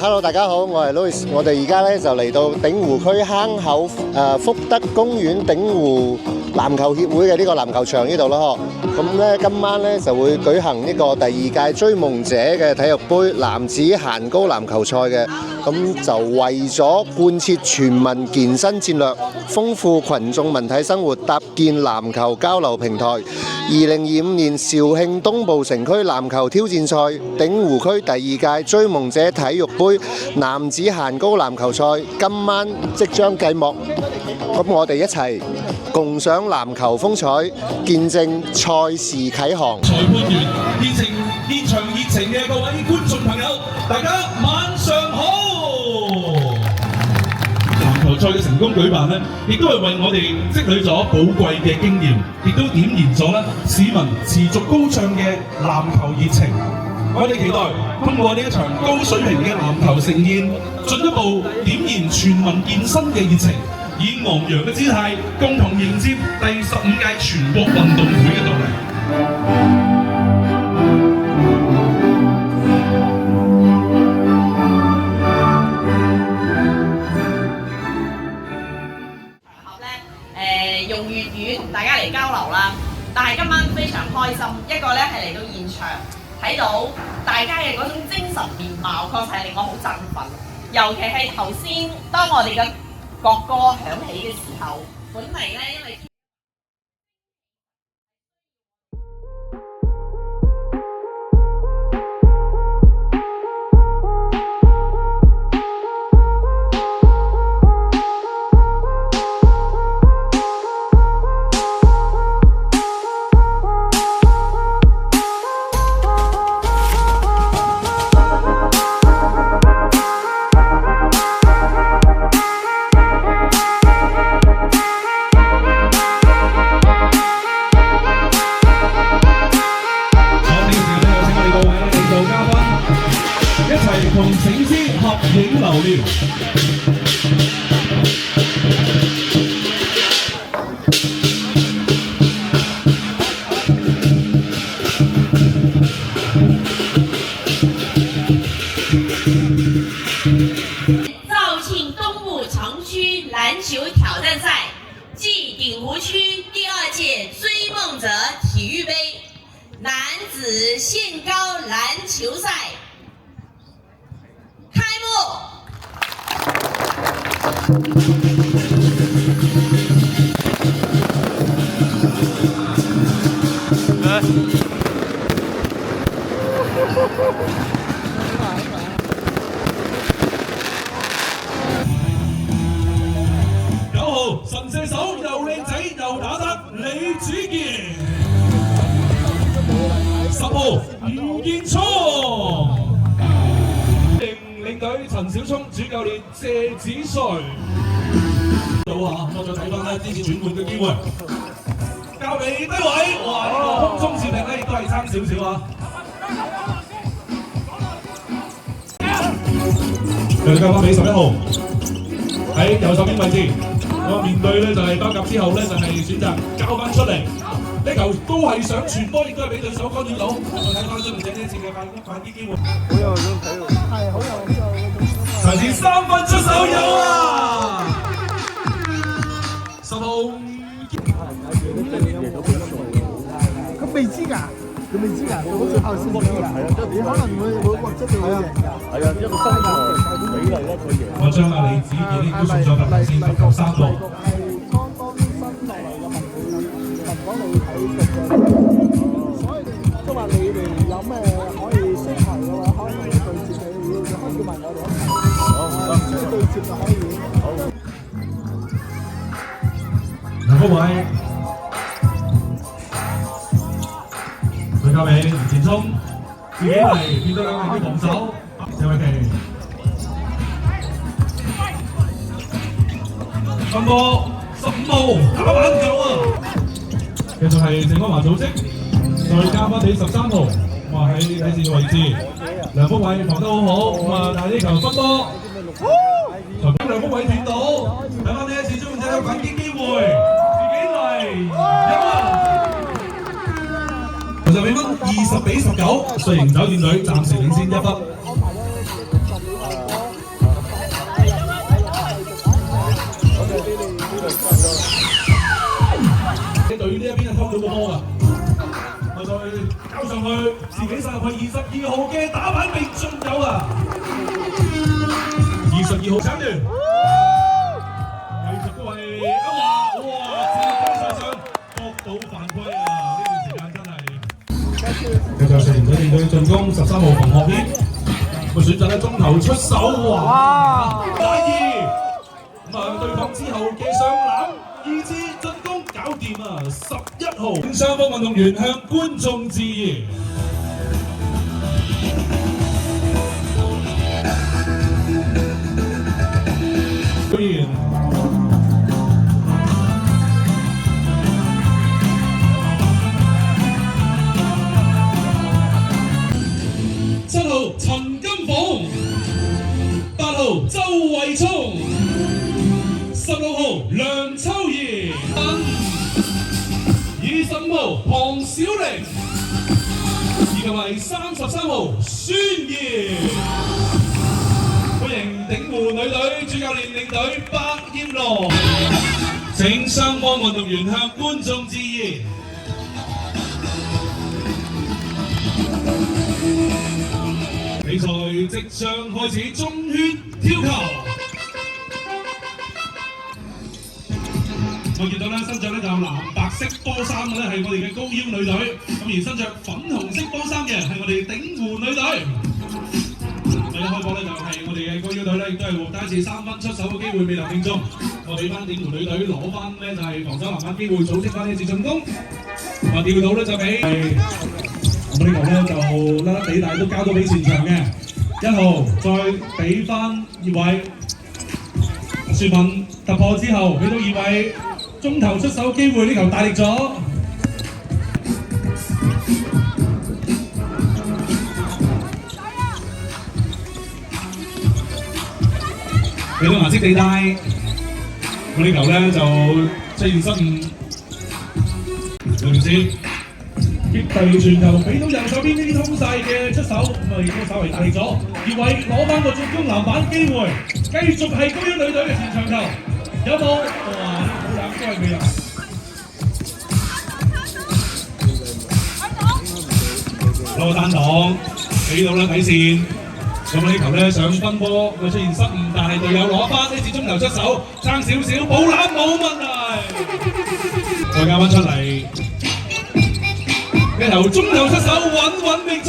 Hello， 大家好，我係 Louis， 我哋而家咧就嚟到鼎湖區坑口福德公園鼎湖籃球協會嘅呢個籃球場呢度咯，咁咧今晚咧就會舉行呢個第二屆追夢者嘅體育杯男子限高籃球賽嘅，咁就為咗貫徹全民健身戰略，豐富群眾文體生活，搭建籃球交流平台。2025年肇慶東部城區籃球挑戰賽鼎湖區第二屆追夢者體育杯男子限高籃球賽今晚即將閉幕，咁我哋一齊共賞籃球風采，見證賽事啟航。裁判員現場熱情嘅各位觀眾朋友，大家晚上好！籃球賽嘅成功舉辦呢，亦都係為我哋積累咗寶貴嘅經驗，亦都點燃咗咧市民持續高漲嘅籃球熱情。我哋期待通過呢一場高水平嘅籃球盛宴，進一步點燃全民健身嘅熱情，以昂揚嘅姿態，共同迎接第15屆全國運動會嘅到嚟。用粵語同大家嚟交流啦，但係今晚非常開心，一個咧係嚟到現場睇到大家嘅嗰種精神面貌，確實係令我好振奮。尤其係頭先當我哋嘅國歌響起嘅時候，本嚟咧因為同醒獅合影留念。肇庆东部城区篮球挑战赛暨鼎湖区第2届追夢者體育杯男子限高籃球賽開幕。9號神射手又靚仔又打得李子健，10號吳建聰，領隊陳小聰，主教練謝子瑞。到啊，我再睇翻咧呢次轉換嘅機會，交俾低位，哇！呢個空中接力咧亦都係差少少啊。佢哋交翻俾11號喺右手邊位置。我面對咧就係包夾之後咧就係選擇交翻出嚟，呢球都係想傳波，亦都係俾對手干擾到。我睇翻追夢者呢一次嘅反擊機會，好有種體育，係好有嗰種。頭前3分出手有啊！10號，佢未知㗎，佢未知㗎，到最後先知㗎。你可能會或者會贏㗎。係啊，一個身材比例咧，佢贏。我將阿李子健亦都送咗入嚟先，罰球3個。係剛剛新落嚟嘅文講你睇所以即係話你哋有咩可以需求嘅話，可以對接你，可以問我哋一齊。好，即係對接就可以。好。嗱，嗰位。佢交俾吳建聰，自己嚟見到兩位嘅防守，謝偉琪。分波15號打板球啊！繼續係鄭安華組織，再加翻俾13號，哇喺底線嘅位置，梁福偉防得好好，咁啊但係呢球分波，裁判梁福偉斷到，睇翻呢一次追夢者有反擊機會，自己嚟有啊！10比分，20比19，瑞盈酒店隊暫時領先1分。到個波㗎。我再交上去，自己殺入去22號嘅打板並仲有啊！22號搶斷，繼續都係一華，哇！自己上搏到犯規啊！呢段時間真係。繼續成咗面對進攻，13號馮學軒，佢選擇咧中頭出手，哇！第二，咁啊對抗之後嘅上籃，2次進攻搞掂啊！11號，雙方運動員向觀眾致意。表現。7號陳金鳳，8號周慧聰，16號梁秋怡，25號龐小玲，以及係33號孫怡。歡迎鼎湖女隊主教練領隊白燕羅，請雙方運動員向觀眾致意。比賽即將開始，中圈跳球。我見到咧身着咧就藍白色波衫嘅咧係我哋嘅高腰女隊，咁而身着粉紅色波衫嘅係我哋鼎湖女隊。一開波咧就係我哋嘅高腰隊咧，亦都係獲得一次3分出手嘅機會，未能命中。我俾翻鼎湖女隊攞翻咧就係防守籃板機會，組織翻呢次進攻。調到咧就俾咁呢球咧就甩甩地，但係都交到俾前場嘅1號，再俾翻葉偉。樹文突破之後，俾到葉偉中投出手機會，呢球大力咗。俾到顏色地帶，咁呢球咧就出現失誤，梁子擊地傳球，俾到右手邊呢啲通勢嘅出手，咁啊亦都稍為大力咗。葉偉攞翻個進攻籃板機會，繼續係高腰女隊嘅前場球，有冇？哇！好冷都係未啊！攞單擋，俾到啦底線。咁呢球咧上分波，佢出現失誤，但係隊友攞翻呢次中投出手，爭少少，補籃冇問題。再加翻出嚟，呢球中投出手，穩穩命